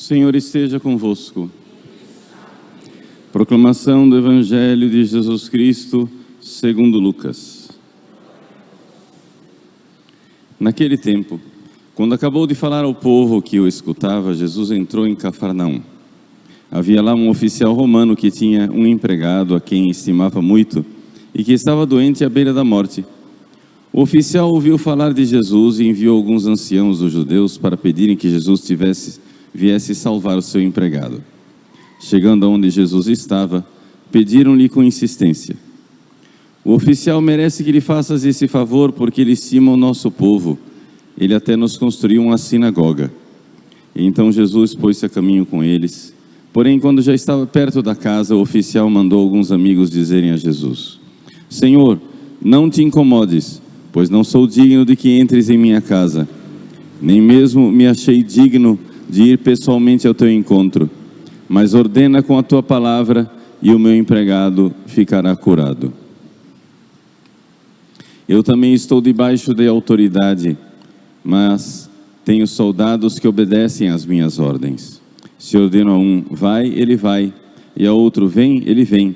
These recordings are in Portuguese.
Senhor esteja convosco. Proclamação do Evangelho de Jesus Cristo, segundo Lucas. Naquele tempo, quando acabou de falar ao povo que o escutava, Jesus entrou em Cafarnaum. Havia lá um oficial romano que tinha um empregado a quem estimava muito e que estava doente à beira da morte. O oficial ouviu falar de Jesus e enviou alguns anciãos dos judeus para pedirem que Jesus viesse salvar o seu empregado. Chegando aonde Jesus estava, pediram-lhe com insistência: o oficial merece que lhe faças esse favor porque ele estima o nosso povo. Ele até nos construiu uma sinagoga. E então Jesus pôs-se a caminho com eles. Porém, quando já estava perto da casa, o oficial mandou alguns amigos dizerem a Jesus: Senhor, não te incomodes, pois não sou digno de que entres em minha casa. Nem mesmo me achei digno de ir pessoalmente ao teu encontro. Mas ordena com a tua palavra e o meu empregado ficará curado. Eu também estou debaixo de autoridade, mas tenho soldados que obedecem às minhas ordens. Se ordeno a um, vai, ele vai, e a outro, vem, ele vem.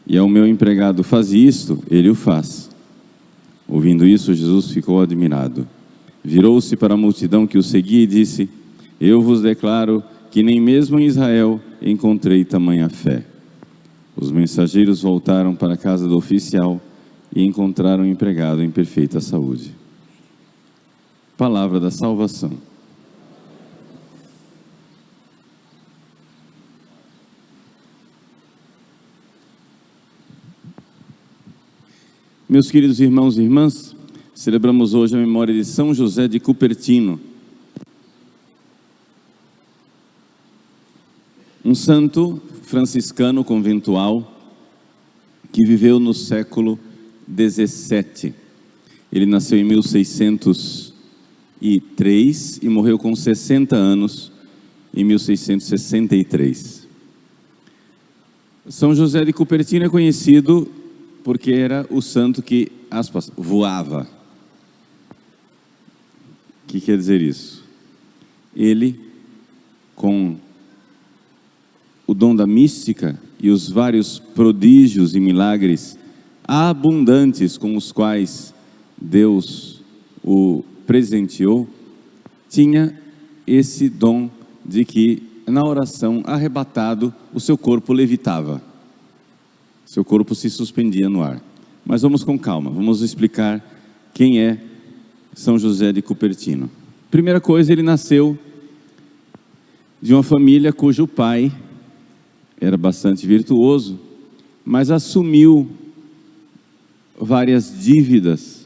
E ao meu empregado, faz isto, ele o faz. Ouvindo isso, Jesus ficou admirado. Virou-se para a multidão que o seguia e disse: eu vos declaro que nem mesmo em Israel encontrei tamanha fé. Os mensageiros voltaram para a casa do oficial e encontraram o empregado em perfeita saúde. Palavra da salvação. Meus queridos irmãos e irmãs, celebramos hoje a memória de São José de Cupertino, um santo franciscano conventual que viveu no século XVII. Ele nasceu em 1603 e morreu com 60 anos em 1663. São José de Cupertino é conhecido porque era o santo que, aspas, voava. O que quer dizer isso? Ele, com o dom da mística e os vários prodígios e milagres abundantes com os quais Deus o presenteou, tinha esse dom de que na oração, arrebatado, o seu corpo levitava. Seu corpo se suspendia no ar. Mas vamos com calma, vamos explicar quem é São José de Cupertino. Primeira coisa, ele nasceu de uma família cujo pai era bastante virtuoso, mas assumiu várias dívidas,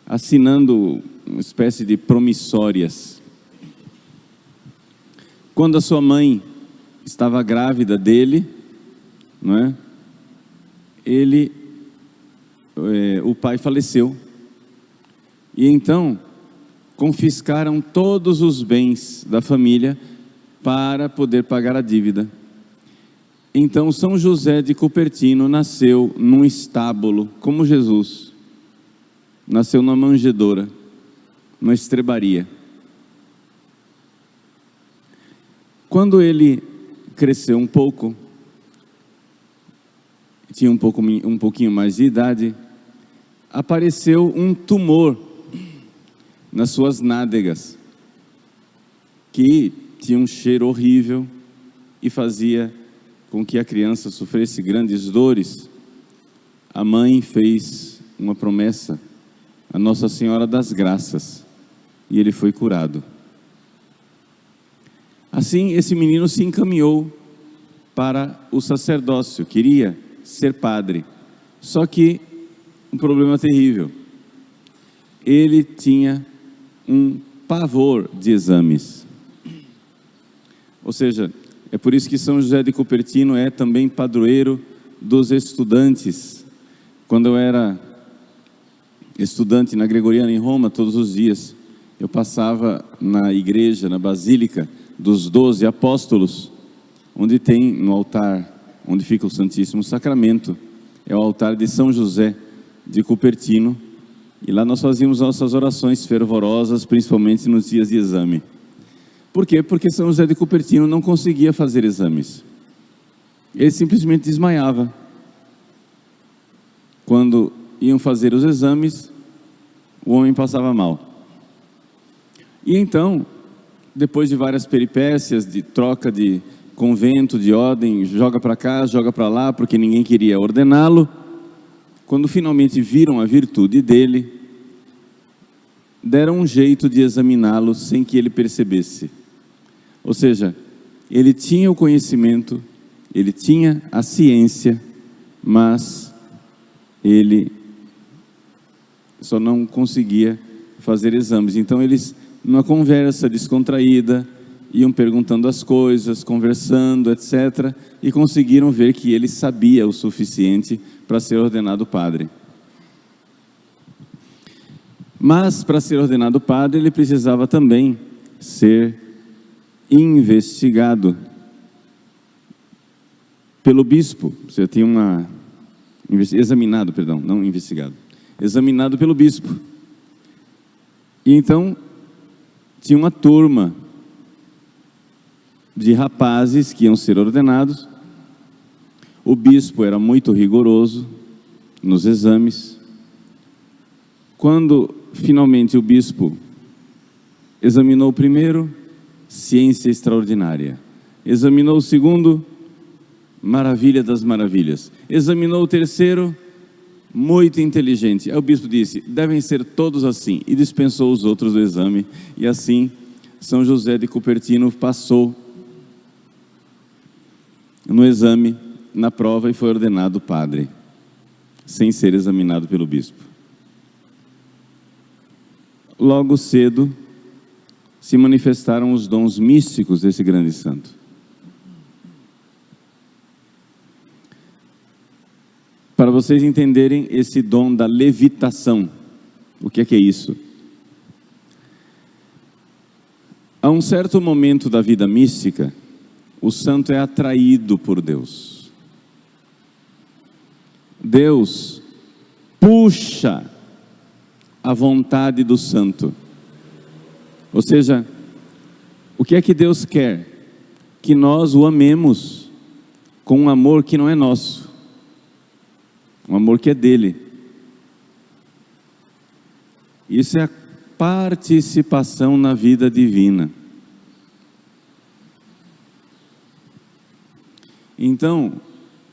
assinando uma espécie de promissórias. Quando a sua mãe estava grávida dele, não é? O pai faleceu. E então confiscaram todos os bens da família para poder pagar a dívida. Então São José de Cupertino nasceu num estábulo, como Jesus. Nasceu numa manjedoura, numa estrebaria. Quando ele cresceu um pouco, tinha um pouquinho mais de idade, apareceu um tumor nas suas nádegas, que tinha um cheiro horrível e fazia com que a criança sofresse grandes dores. A mãe fez uma promessa a Nossa Senhora das Graças e ele foi curado. Assim, esse menino se encaminhou para o sacerdócio, queria ser padre, só que um problema terrível: ele tinha um pavor de exames. Ou seja, é por isso que São José de Cupertino é também padroeiro dos estudantes. Quando eu era estudante na Gregoriana em Roma, todos os dias eu passava na igreja, na Basílica dos 12 Apóstolos, onde tem no altar, onde fica o Santíssimo Sacramento, é o altar de São José de Cupertino, e lá nós fazíamos nossas orações fervorosas, principalmente nos dias de exame. Por quê? Porque São José de Cupertino não conseguia fazer exames. Ele simplesmente desmaiava. Quando iam fazer os exames, o homem passava mal. E então, depois de várias peripécias, de troca de convento, de ordem, joga para cá, joga para lá, porque ninguém queria ordená-lo, quando finalmente viram a virtude dele, deram um jeito de examiná-lo sem que ele percebesse. Ou seja, ele tinha o conhecimento, ele tinha a ciência, mas ele só não conseguia fazer exames. Então eles, numa conversa descontraída, iam perguntando as coisas, conversando, etc. E conseguiram ver que ele sabia o suficiente para ser ordenado padre. Mas para ser ordenado padre, ele precisava também ser investigado pelo bispo. Você tinha examinado pelo bispo. E então tinha uma turma de rapazes que iam ser ordenados. O bispo era muito rigoroso nos exames. Quando finalmente o bispo examinou o primeiro, ciência extraordinária. Examinou o segundo, maravilha das maravilhas. Examinou o terceiro, muito inteligente. Aí o bispo disse, devem ser todos assim, e dispensou os outros do exame. E assim, São José de Cupertino passou no exame, na prova, e foi ordenado padre, sem ser examinado pelo bispo. Logo cedo, se manifestaram os dons místicos desse grande santo. Para vocês entenderem esse dom da levitação, o que é isso? A um certo momento da vida mística, o santo é atraído por Deus. Deus puxa a vontade do santo. Ou seja, o que é que Deus quer? Que nós o amemos com um amor que não é nosso, um amor que é dele. Isso é a participação na vida divina. Então,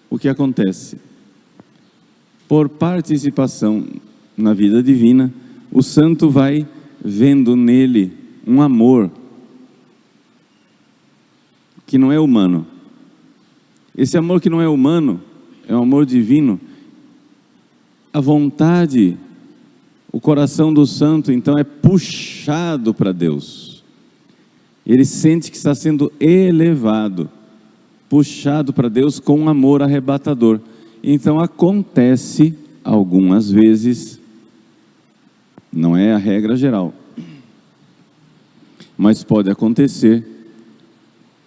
o que acontece? Por participação na vida divina, o santo vai vendo nele um amor que não é humano. Esse amor que não é humano, é um amor divino. A vontade, o coração do santo, então, é puxado para Deus. Ele sente que está sendo elevado, puxado para Deus com um amor arrebatador. Então acontece algumas vezes, não é a regra geral, mas pode acontecer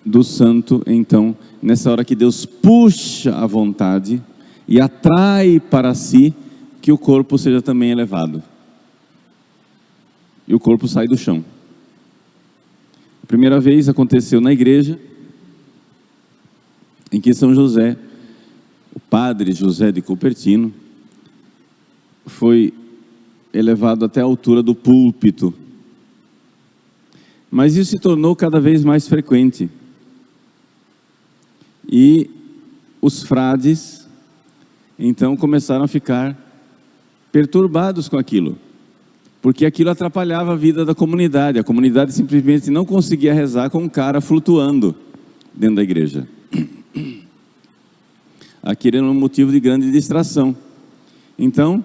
do santo, então, nessa hora que Deus puxa a vontade e atrai para si, que o corpo seja também elevado. E o corpo sai do chão. A primeira vez aconteceu na igreja, em que São José, o padre José de Cupertino, foi elevado até a altura do púlpito. Mas isso se tornou cada vez mais frequente. E os frades, então, começaram a ficar perturbados com aquilo, porque aquilo atrapalhava a vida da comunidade. A comunidade simplesmente não conseguia rezar com um cara flutuando dentro da igreja. Aquilo era um motivo de grande distração. Então,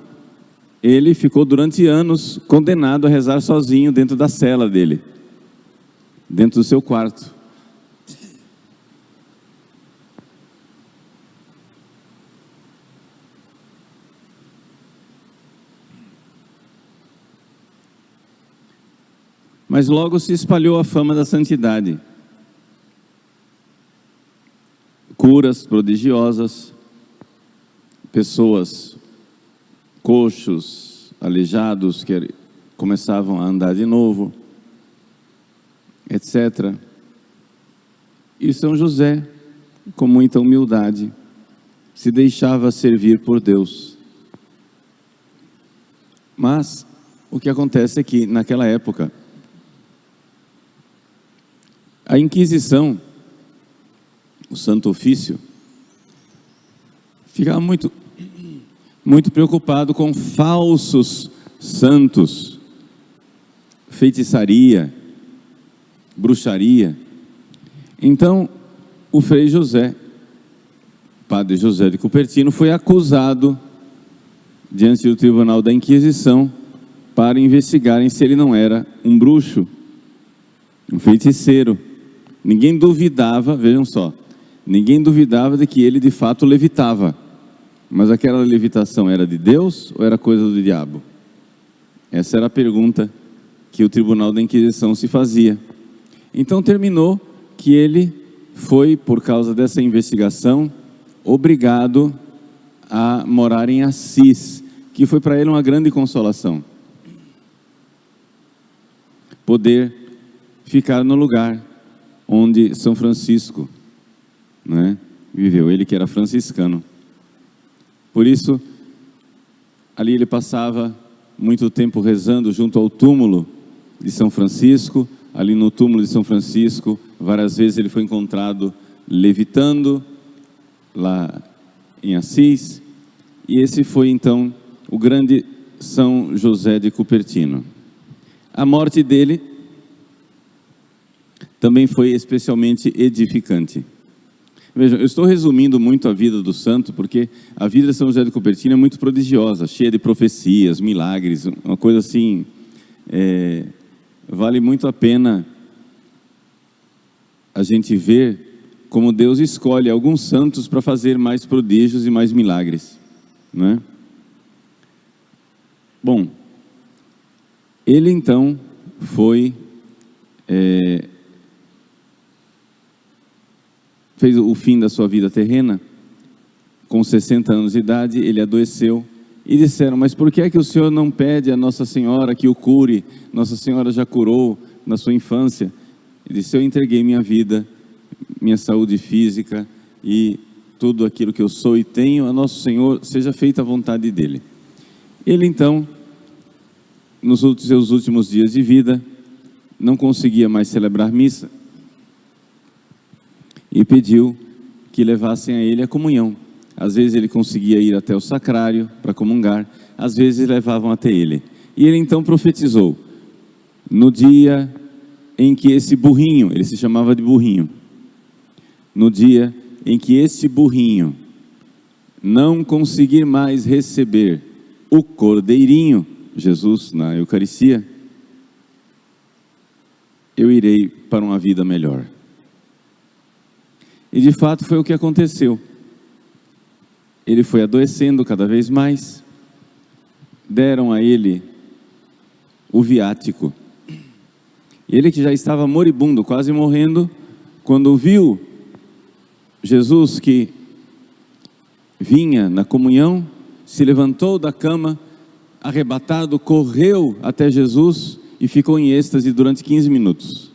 ele ficou durante anos condenado a rezar sozinho dentro da cela dele, dentro do seu quarto. Mas logo se espalhou a fama da santidade. Curas prodigiosas, pessoas coxos, aleijados, que começavam a andar de novo, etc. E São José, com muita humildade, se deixava servir por Deus. Mas o que acontece é que, naquela época, a Inquisição, o Santo Ofício, ficava muito preocupado com falsos santos, feitiçaria, bruxaria. Então, o Frei José, Padre José de Cupertino, foi acusado diante do Tribunal da Inquisição para investigarem se ele não era um bruxo, um feiticeiro. Ninguém duvidava, vejam só, ninguém duvidava de que ele de fato levitava. Mas aquela levitação era de Deus ou era coisa do diabo? Essa era a pergunta que o Tribunal da Inquisição se fazia. Então terminou que ele foi, por causa dessa investigação, obrigado a morar em Assis, que foi para ele uma grande consolação. Poder ficar no lugar onde São Francisco, né, viveu, ele que era franciscano. Por isso, ali ele passava muito tempo rezando junto ao túmulo de São Francisco. Ali no túmulo de São Francisco, várias vezes ele foi encontrado levitando, lá em Assis. E esse foi então o grande São José de Cupertino. A morte dele também foi especialmente edificante. Vejam, eu estou resumindo muito a vida do santo, porque a vida de São José de Cupertino é muito prodigiosa, cheia de profecias, milagres, uma coisa assim, vale muito a pena a gente ver como Deus escolhe alguns santos para fazer mais prodígios e mais milagres, não é? Bom, ele então foi, fez o fim da sua vida terrena, com 60 anos de idade. Ele adoeceu e disseram: mas por que é que o senhor não pede a Nossa Senhora que o cure? Nossa Senhora já curou na sua infância. Ele disse: eu entreguei minha vida, minha saúde física e tudo aquilo que eu sou e tenho a Nosso Senhor, seja feita a vontade dele. Ele então, nos seus últimos dias de vida, não conseguia mais celebrar missa e pediu que levassem a ele a comunhão. Às vezes ele conseguia ir até o sacrário para comungar, às vezes levavam até ele. E ele então profetizou: no dia em que esse burrinho, ele se chamava de burrinho, no dia em que este burrinho não conseguir mais receber o cordeirinho, Jesus na Eucaristia, eu irei para uma vida melhor. E de fato foi o que aconteceu. Ele foi adoecendo cada vez mais, deram a ele o viático. Ele que já estava moribundo, quase morrendo, quando viu Jesus que vinha na comunhão, se levantou da cama, arrebatado, correu até Jesus e ficou em êxtase durante 15 minutos.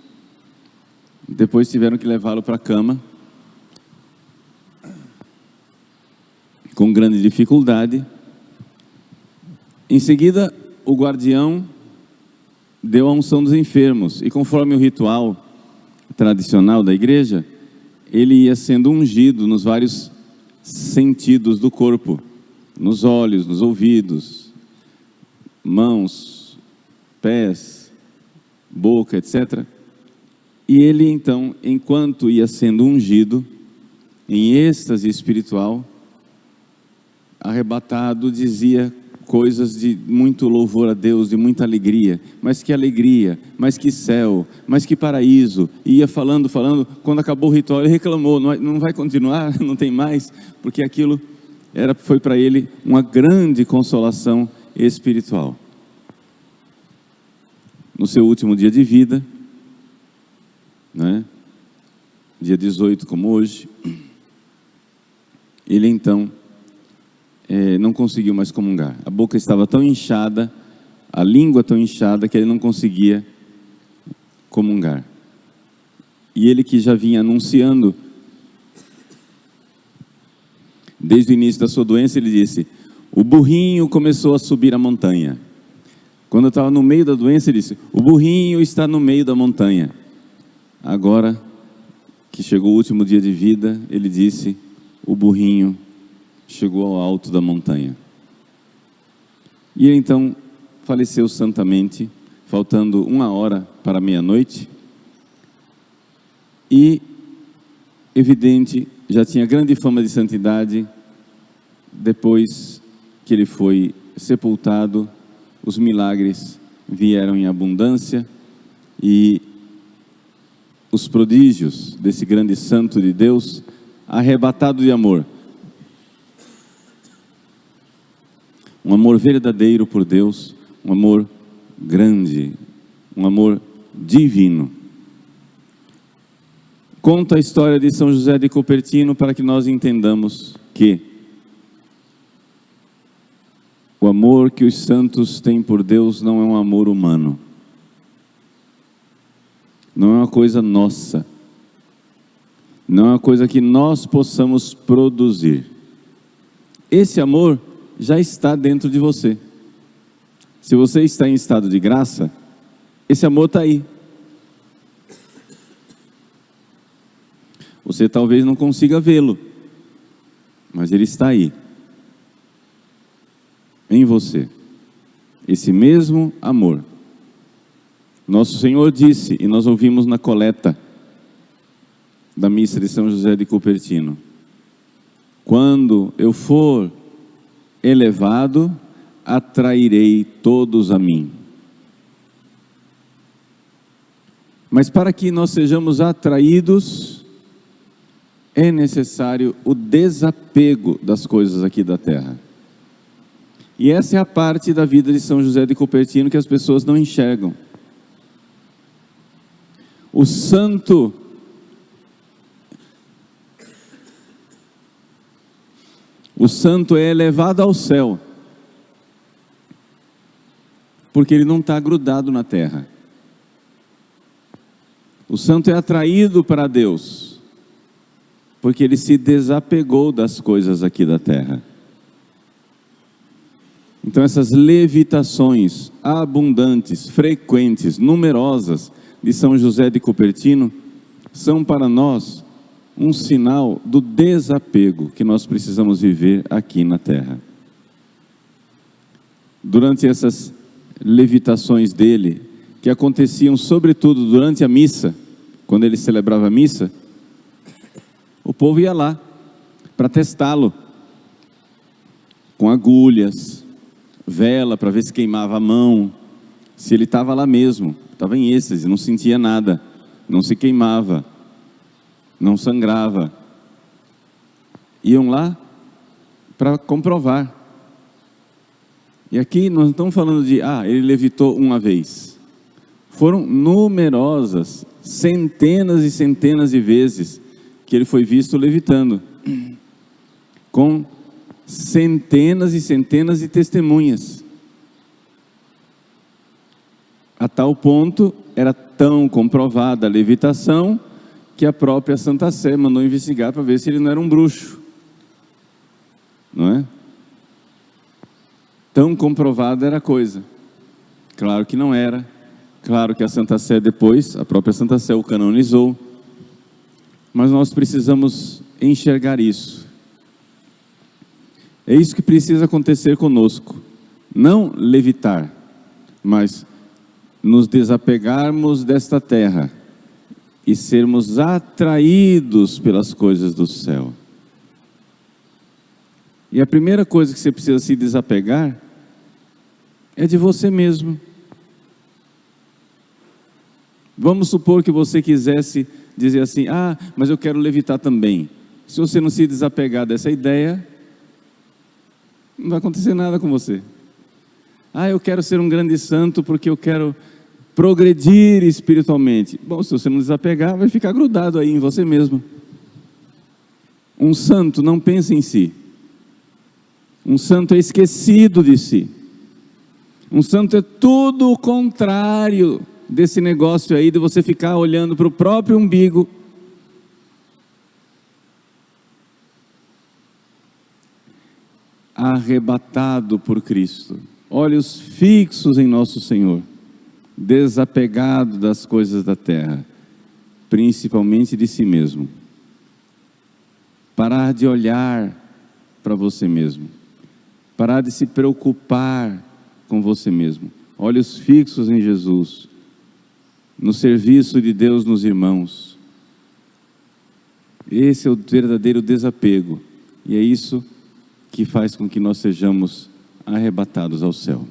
Depois tiveram que levá-lo para a cama, com grande dificuldade. Em seguida, o guardião deu a unção dos enfermos, e conforme o ritual tradicional da igreja, ele ia sendo ungido nos vários sentidos do corpo, nos olhos, nos ouvidos, mãos, pés, boca, etc. E ele então, enquanto ia sendo ungido, em êxtase espiritual, arrebatado, dizia coisas de muito louvor a Deus, de muita alegria, mas que céu, mas que paraíso. E ia falando, quando acabou o ritual ele reclamou: não vai continuar, não tem mais, porque aquilo foi para ele uma grande consolação espiritual. No seu último dia de vida, né, dia 18 como hoje, ele então não conseguiu mais comungar. A boca estava tão inchada, a língua tão inchada, que ele não conseguia comungar. E ele que já vinha anunciando desde o início da sua doença, ele disse: o burrinho começou a subir a montanha. Quando eu estava no meio da doença, ele disse: o burrinho está no meio da montanha. Agora que chegou o último dia de vida, ele disse: o burrinho chegou ao alto da montanha. E ele então faleceu santamente, faltando 1h para meia-noite. E, evidente, já tinha grande fama de santidade. Depois que ele foi sepultado, os milagres vieram em abundância e os prodígios desse grande santo de Deus, arrebatado de amor. Um amor verdadeiro por Deus, um amor grande, um amor divino. Conta a história de São José de Cupertino para que nós entendamos que o amor que os santos têm por Deus não é um amor humano. Não é uma coisa nossa. Não é uma coisa que nós possamos produzir. Esse amor já está dentro de você. Se você está em estado de graça, esse amor está aí. Você talvez não consiga vê-lo, mas ele está aí, em você. Esse mesmo amor. Nosso Senhor disse, e nós ouvimos na coleta da missa de São José de Cupertino: quando eu for elevado, atrairei todos a mim. Mas para que nós sejamos atraídos, é necessário o desapego das coisas aqui da terra. E essa é a parte da vida de São José de Cupertino que as pessoas não enxergam. O santo é elevado ao céu, porque ele não está grudado na terra. O santo é atraído para Deus, porque ele se desapegou das coisas aqui da terra. Então essas levitações abundantes, frequentes, numerosas de São José de Cupertino são para nós um sinal do desapego que nós precisamos viver aqui na terra. Durante essas levitações dele, que aconteciam sobretudo durante a missa, quando ele celebrava a missa, o povo ia lá para testá-lo, com agulhas, vela para ver se queimava a mão, se ele estava lá mesmo, estava em êxtase, não sentia nada, não se queimava, não sangrava. Iam lá para comprovar. E aqui nós não estamos falando de, ele levitou uma vez. Foram numerosas, centenas e centenas de vezes que ele foi visto levitando, com centenas e centenas de testemunhas. A tal ponto, era tão comprovada a levitação, que a própria Santa Sé mandou investigar para ver se ele não era um bruxo. Não é? Tão comprovada era a coisa. Claro que não era. Claro que a Santa Sé depois, a própria Santa Sé o canonizou. Mas nós precisamos enxergar isso. É isso que precisa acontecer conosco. Não levitar, mas nos desapegarmos desta terra e sermos atraídos pelas coisas do céu. E a primeira coisa que você precisa se desapegar é de você mesmo. Vamos supor que você quisesse dizer assim: mas eu quero levitar também. Se você não se desapegar dessa ideia, não vai acontecer nada com você. Eu quero ser um grande santo porque eu quero progredir espiritualmente. Bom, se você não desapegar, vai ficar grudado aí em você mesmo. Um santo não pensa em si. Um santo é esquecido de si. Um santo é tudo o contrário desse negócio aí de você ficar olhando para o próprio umbigo. Arrebatado por Cristo, olhos fixos em nosso Senhor, desapegado das coisas da terra, principalmente de si mesmo. Parar de olhar para você mesmo, parar de se preocupar com você mesmo, olhos fixos em Jesus, no serviço de Deus nos irmãos. Esse é o verdadeiro desapego, e é isso que faz com que nós sejamos arrebatados ao céu.